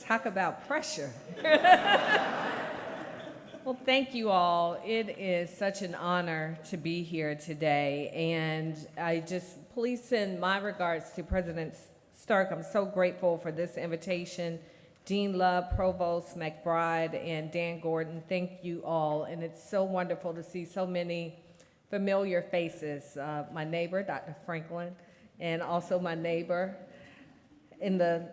Talk about pressure. Well, thank you all. It is such an honor to be here today. And please send my regards to President Stark. I'm so grateful for this invitation. Dean Love, Provost McBride, and Dan Gordon, thank you all. And it's so wonderful to see so many familiar faces. My neighbor, Dr. Franklin, and also my neighbor in the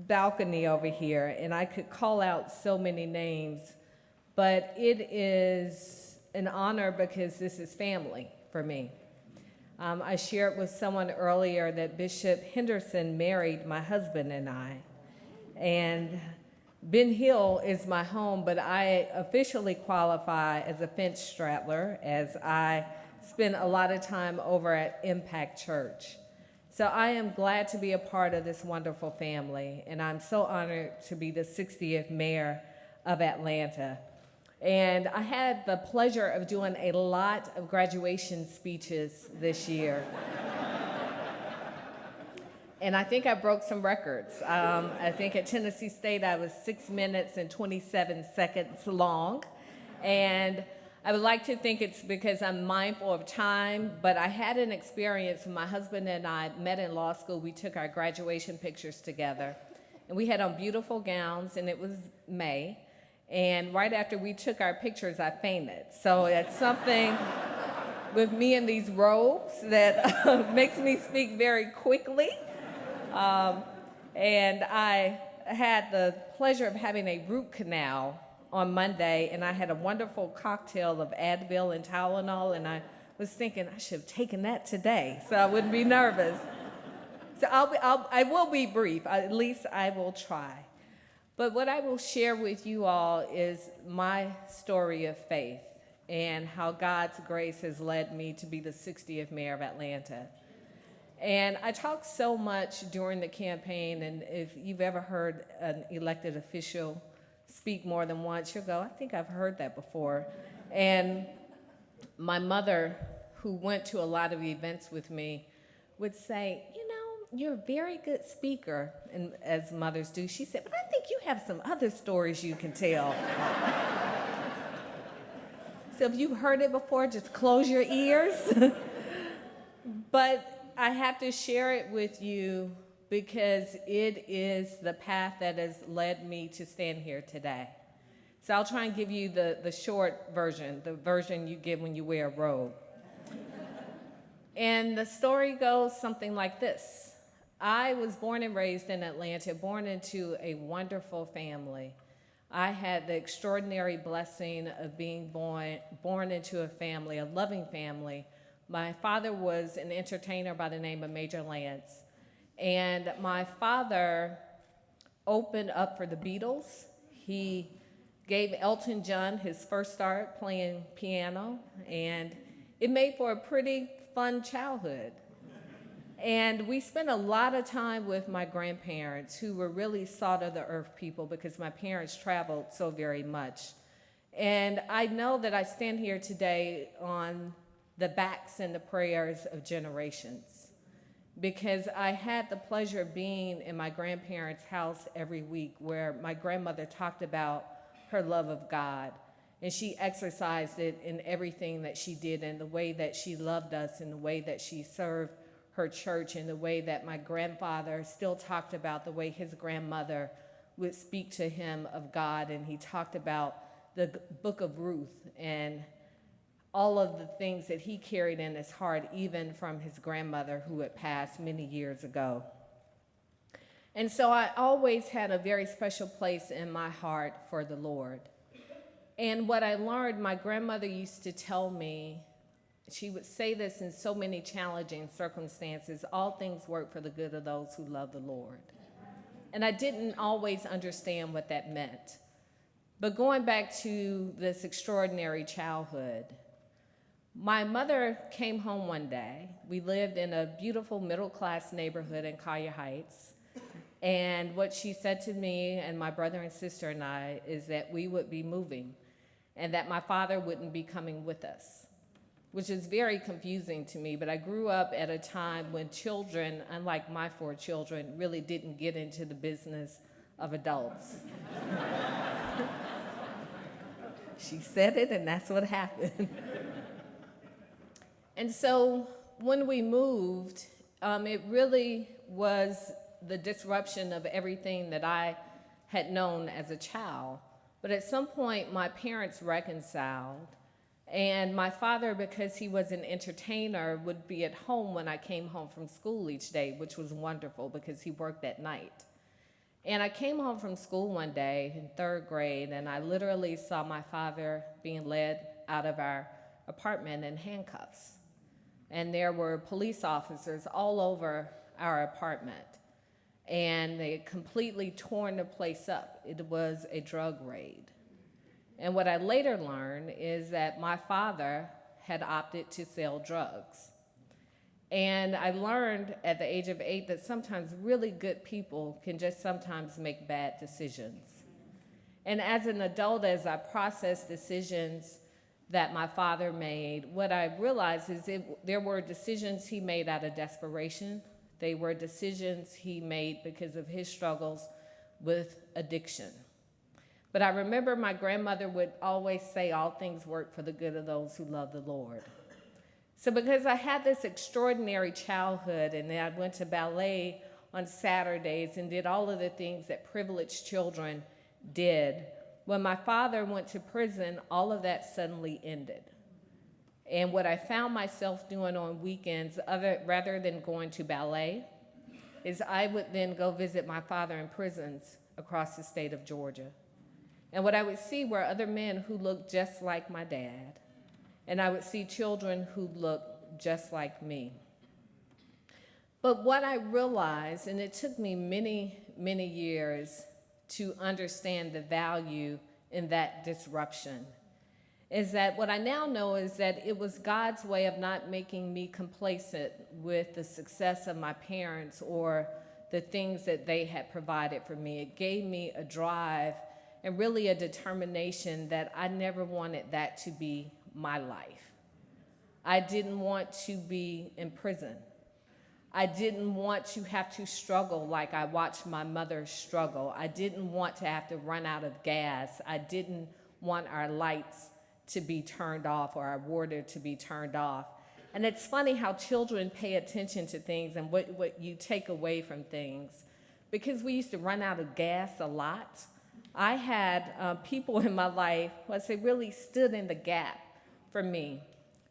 balcony over here. And I could call out so many names. But it is an honor because this is family for me. I shared with someone earlier that Bishop Henderson married my husband and I. And Ben Hill is my home, but I officially qualify as a fence straddler as I spend a lot of time over at Impact Church. So I am glad to be a part of this wonderful family, and I'm so honored to be the 60th mayor of Atlanta. And I had the pleasure of doing a lot of graduation speeches this year. And I think I broke some records. I think at Tennessee State I was 6 minutes and 27 seconds long. And I would like to think it's because I'm mindful of time, but I had an experience when my husband and I met in law school. We took our graduation pictures together. And we had on beautiful gowns, and it was May. And right after we took our pictures, I fainted. So it's something with me in these robes that makes me speak very quickly. And I had the pleasure of having a root canal on Monday, and I had a wonderful cocktail of Advil and Tylenol, and I was thinking I should have taken that today so I wouldn't be nervous. So I will be brief. At least I will try. But what I will share with you all is my story of faith and how God's grace has led me to be the 60th mayor of Atlanta. And I talked so much during the campaign, and if you've ever heard an elected official speak more than once, you'll go, I think I've heard that before. And my mother, who went to a lot of events with me, would say, you're a very good speaker, and as mothers do. She said, but I think you have some other stories you can tell. So if you've heard it before, just close your ears. But I have to share it with you because it is the path that has led me to stand here today. So I'll try and give you the short version, the version you get when you wear a robe. And the story goes something like this. I was born and raised in Atlanta, born into a wonderful family. I had the extraordinary blessing of being born into a family, a loving family. My father was an entertainer by the name of Major Lance. And my father opened up for the Beatles. He gave Elton John his first start playing piano, and it made for a pretty fun childhood. And we spent a lot of time with my grandparents, who were really salt of the earth people because my parents traveled so very much. And I know that I stand here today on the backs and the prayers of generations, because I had the pleasure of being in my grandparents' house every week, where my grandmother talked about her love of God. And she exercised it in everything that she did, in the way that she loved us, in the way that she served her church, in the way that my grandfather still talked about the way his grandmother would speak to him of God. And he talked about the book of Ruth and all of the things that he carried in his heart, even from his grandmother who had passed many years ago. And so I always had a very special place in my heart for the Lord. And what I learned, my grandmother used to tell me, she would say this in so many challenging circumstances, all things work for the good of those who love the Lord. And I didn't always understand what that meant. But going back to this extraordinary childhood, my mother came home one day. We lived in a beautiful middle-class neighborhood in Collier Heights. And what she said to me and my brother and sister and I is that we would be moving and that my father wouldn't be coming with us, which is very confusing to me. But I grew up at a time when children, unlike my 4 children, really didn't get into the business of adults. She said it, and that's what happened. And so when we moved, it really was the disruption of everything that I had known as a child. But at some point, my parents reconciled, and my father, because he was an entertainer, would be at home when I came home from school each day, which was wonderful because he worked at night. And I came home from school one day in third grade, and I literally saw my father being led out of our apartment in handcuffs. And there were police officers all over our apartment, and they had completely torn the place up. It was a drug raid. And what I later learned is that my father had opted to sell drugs. And I learned at the age of 8 that sometimes really good people can just sometimes make bad decisions. And as an adult, as I processed decisions that my father made, what I realized is there were decisions he made out of desperation. They were decisions he made because of his struggles with addiction. But I remember my grandmother would always say, all things work for the good of those who love the Lord. So because I had this extraordinary childhood, and then I went to ballet on Saturdays and did all of the things that privileged children did, when my father went to prison, all of that suddenly ended. And what I found myself doing on weekends, rather than going to ballet, is I would then go visit my father in prisons across the state of Georgia. And what I would see were other men who looked just like my dad. And I would see children who looked just like me. But what I realized, and it took me many, many years to understand the value in that disruption, is that what I now know is that it was God's way of not making me complacent with the success of my parents or the things that they had provided for me. It gave me a drive and really a determination that I never wanted that to be my life. I didn't want to be in prison. I didn't want to have to struggle like I watched my mother struggle. I didn't want to have to run out of gas. I didn't want our lights to be turned off or our water to be turned off. And it's funny how children pay attention to things and what you take away from things. Because we used to run out of gas a lot, I had people in my life who I say really stood in the gap for me.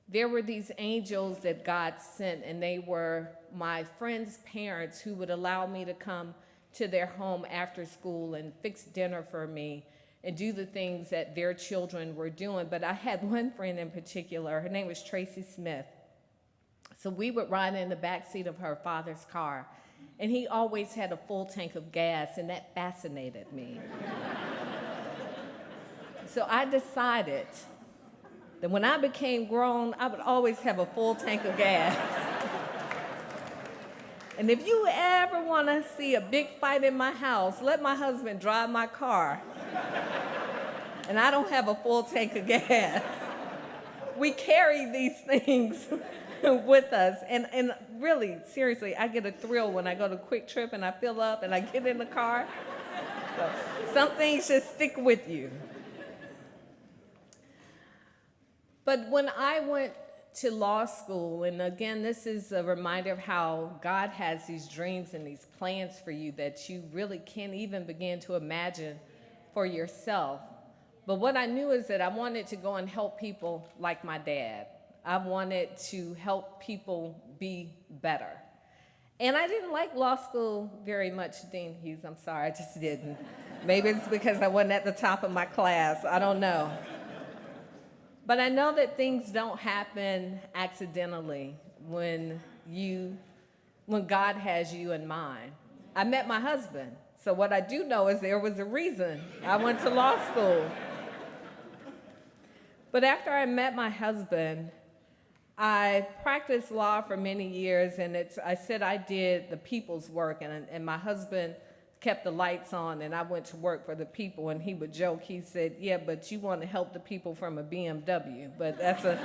There were these angels that God sent, and they were my friends' parents who would allow me to come to their home after school and fix dinner for me and do the things that their children were doing. But I had one friend in particular, her name was Tracy Smith. So we would ride in the backseat of her father's car, and he always had a full tank of gas, and that fascinated me. So I decided that when I became grown, I would always have a full tank of gas. And if you ever want to see a big fight in my house, let my husband drive my car. And I don't have a full tank of gas. We carry these things with us. And really, seriously, I get a thrill when I go to Quick Trip and I fill up and I get in the car. So some things just stick with you. But when I went to law school, and again, this is a reminder of how God has these dreams and these plans for you that you really can't even begin to imagine for yourself. But what I knew is that I wanted to go and help people like my dad. I wanted to help people be better. And I didn't like law school very much, Dean Hughes. I'm sorry, I just didn't. Maybe it's because I wasn't at the top of my class. I don't know. But I know that things don't happen accidentally when God has you in mind. I met my husband. So what I do know is there was a reason I went to law school. But after I met my husband, I practiced law for many years, and I said I did the people's work, and my husband kept the lights on, and I went to work for the people, and he would joke. He said, yeah, but you want to help the people from a BMW, but that's a...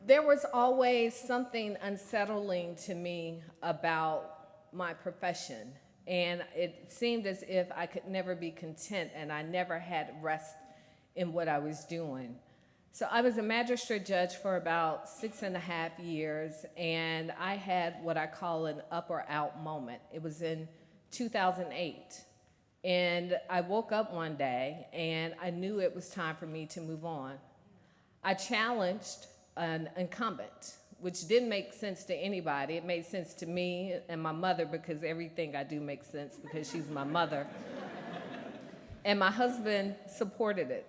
there was always something unsettling to me about my profession. And it seemed as if I could never be content and I never had rest in what I was doing. So I was a magistrate judge for about 6.5 years, and I had what I call an up or out moment. It was in 2008. And I woke up one day and I knew it was time for me to move on. I challenged an incumbent, which didn't make sense to anybody. It made sense to me and my mother, because everything I do makes sense because she's my mother. And my husband supported it.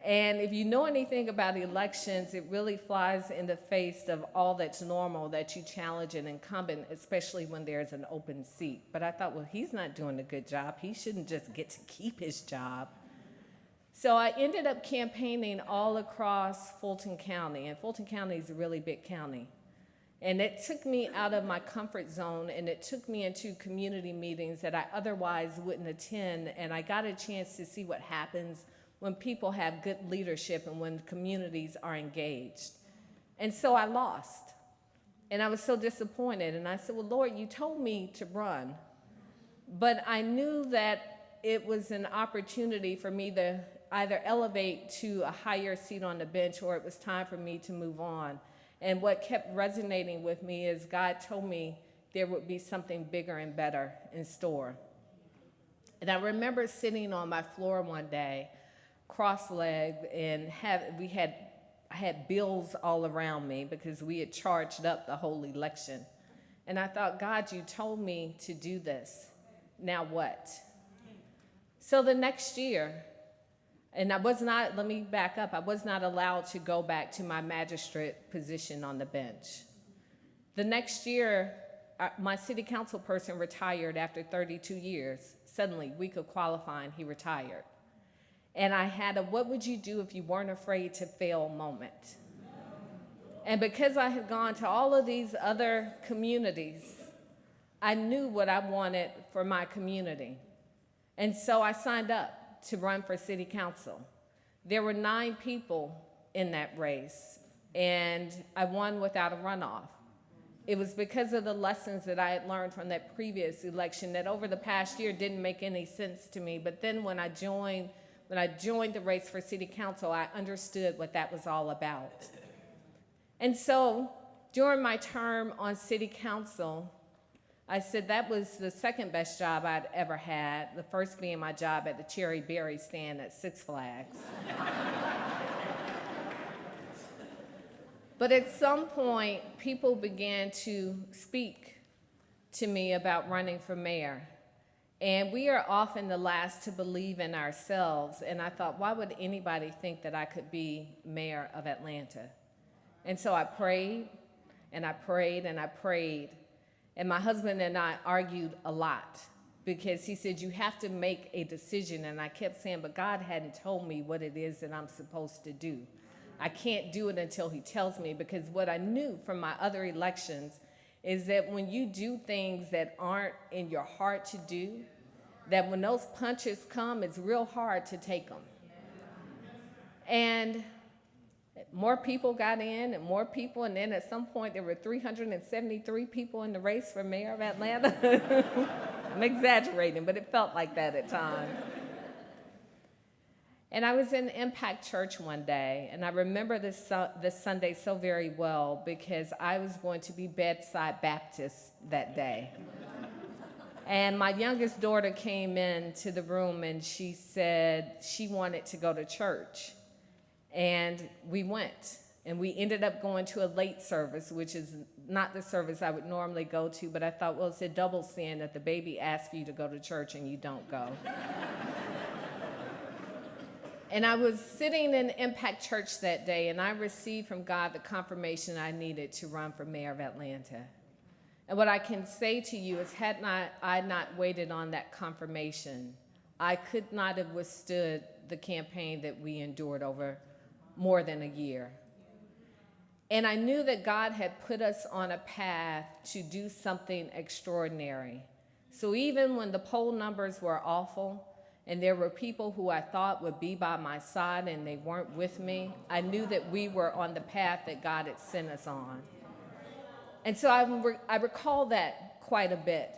And if you know anything about elections, it really flies in the face of all that's normal, that you challenge an incumbent, especially when there's an open seat. But I thought, well, he's not doing a good job. He shouldn't just get to keep his job. So I ended up campaigning all across Fulton County, and Fulton County is a really big county. And it took me out of my comfort zone, and it took me into community meetings that I otherwise wouldn't attend, and I got a chance to see what happens when people have good leadership and when communities are engaged. And so I lost. And I was so disappointed. And I said, well, Lord, you told me to run. But I knew that it was an opportunity for me to either elevate to a higher seat on the bench, or it was time for me to move on. And what kept resonating with me is God told me there would be something bigger and better in store. And I remember sitting on my floor one day, cross-legged, and I had bills all around me because we had charged up the whole election. And I thought, God, you told me to do this. Now what? So the next year, and let me back up, I was not allowed to go back to my magistrate position on the bench. The next year, my city council person retired after 32 years. Suddenly, week of qualifying, he retired. And I had a what would you do if you weren't afraid to fail moment. And because I had gone to all of these other communities, I knew what I wanted for my community. And so I signed up to run for city council. There were 9 people in that race, and I won without a runoff. It was because of the lessons that I had learned from that previous election that over the past year didn't make any sense to me. But then when I joined the race for city council, I understood what that was all about. And so during my term on city council, I said that was the second best job I'd ever had, the first being my job at the Cherry Berry stand at Six Flags. But at some point, people began to speak to me about running for mayor. And we are often the last to believe in ourselves. And I thought, why would anybody think that I could be mayor of Atlanta? And so I prayed, and I prayed, and I prayed. And my husband and I argued a lot because he said, you have to make a decision. And I kept saying, but God hadn't told me what it is that I'm supposed to do. I can't do it until he tells me, because what I knew from my other elections is that when you do things that aren't in your heart to do, that when those punches come, it's real hard to take them. And more people got in, and more people, and then at some point there were 373 people in the race for mayor of Atlanta. I'm exaggerating, but it felt like that at times. And I was in Impact Church one day, and I remember this Sunday so very well because I was going to be bedside Baptist that day. And my youngest daughter came into the room, and she said she wanted to go to church. And we went, and we ended up going to a late service, which is not the service I would normally go to, but I thought, well, it's a double sin that the baby asks you to go to church and you don't go. And I was sitting in Impact Church that day, and I received from God the confirmation I needed to run for mayor of Atlanta. And what I can say to you is, had I not waited on that confirmation, I could not have withstood the campaign that we endured over more than a year. And I knew that God had put us on a path to do something extraordinary. So even when the poll numbers were awful, and there were people who I thought would be by my side and they weren't with me, I knew that we were on the path that God had sent us on. And so I recall that quite a bit.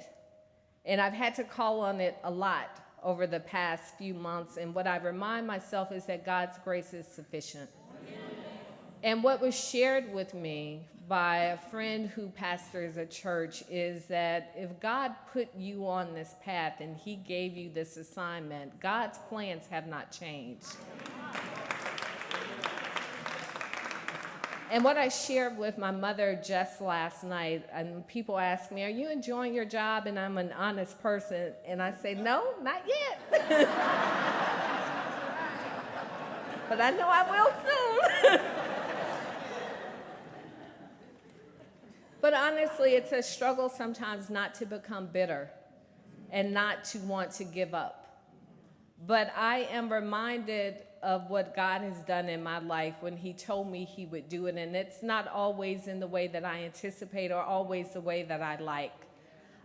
And I've had to call on it a lot over the past few months. And what I remind myself is that God's grace is sufficient. And what was shared with me by a friend who pastors a church is that if God put you on this path and he gave you this assignment, God's plans have not changed. And what I shared with my mother just last night, and people ask me, are you enjoying your job? And I'm an honest person, and I say, no, not yet. But I know I will soon. But honestly, it's a struggle sometimes not to become bitter and not to want to give up. But I am reminded of what God has done in my life when he told me he would do it. And it's not always in the way that I anticipate or always the way that I like.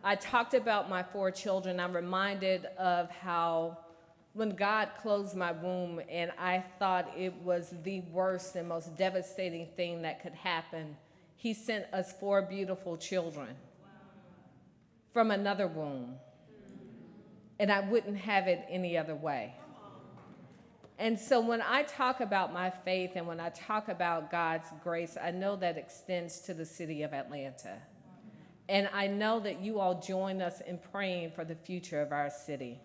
I talked about my 4 children. I'm reminded of how when God closed my womb and I thought it was the worst and most devastating thing that could happen, he sent us 4 beautiful children from another womb. And I wouldn't have it any other way. And so when I talk about my faith and when I talk about God's grace, I know that extends to the city of Atlanta. And I know that you all join us in praying for the future of our city.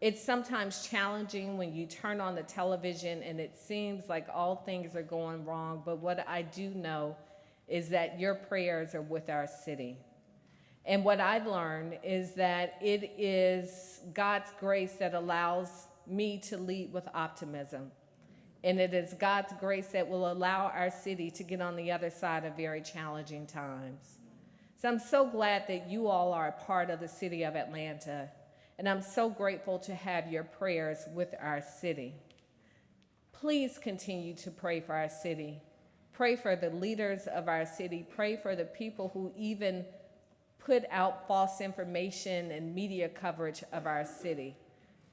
It's sometimes challenging when you turn on the television and it seems like all things are going wrong, but what I do know is that your prayers are with our city. And what I've learned is that it is God's grace that allows me to lead with optimism. And it is God's grace that will allow our city to get on the other side of very challenging times. So I'm so glad that you all are a part of the city of Atlanta. And I'm so grateful to have your prayers with our city. Please continue to pray for our city. Pray for the leaders of our city. Pray for the people who even put out false information and media coverage of our city.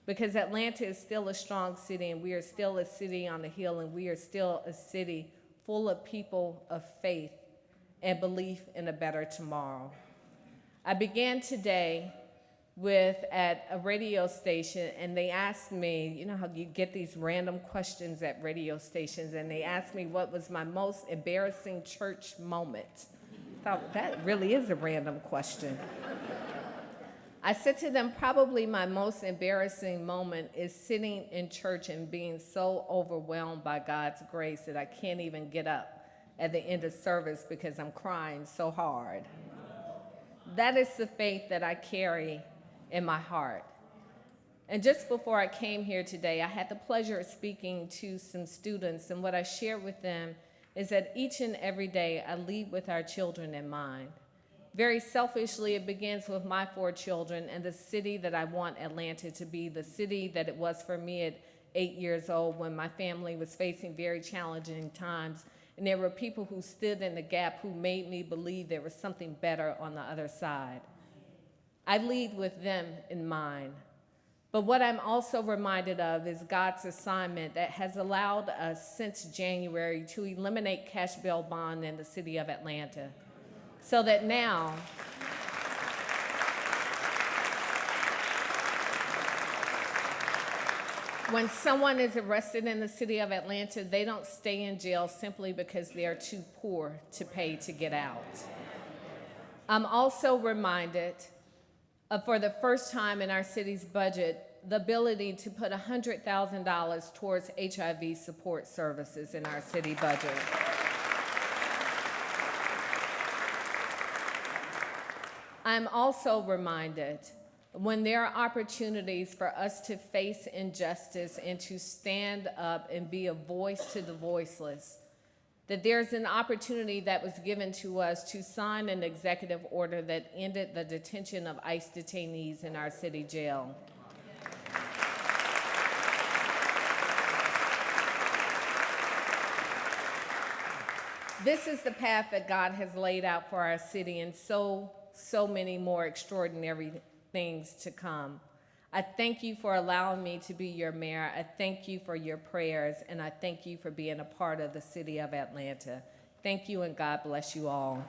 Because Atlanta is still a strong city, and we are still a city on the hill, and we are still a city full of people of faith and belief in a better tomorrow. I began today at a radio station, and they asked me, you know how you get these random questions at radio stations, and they asked me what was my most embarrassing church moment. I thought, that really is a random question. I said to them, probably my most embarrassing moment is sitting in church and being so overwhelmed by God's grace that I can't even get up at the end of service because I'm crying so hard. That is the faith that I carry in my heart. And just before I came here today, I had the pleasure of speaking to some students, and what I shared with them is that each and every day I lead with our children in mind. Very selfishly, it begins with my 4 children and the city that I want Atlanta to be, the city that it was for me at 8 years old when my family was facing very challenging times. And there were people who stood in the gap who made me believe there was something better on the other side. I lead with them in mind. But what I'm also reminded of is God's assignment that has allowed us since January to eliminate cash bail bond in the city of Atlanta. So that now, when someone is arrested in the city of Atlanta, they don't stay in jail simply because they are too poor to pay to get out. I'm also reminded of, for the first time in our city's budget, the ability to put $100,000 towards HIV support services in our city budget. I'm also reminded when there are opportunities for us to face injustice and to stand up and be a voice to the voiceless, that there's an opportunity that was given to us to sign an executive order that ended the detention of ICE detainees in our city jail. This is the path that God has laid out for our city, and so many more extraordinary things to come. I thank you for allowing me to be your mayor. I thank you for your prayers, and I thank you for being a part of the city of Atlanta. Thank you, and God bless you all.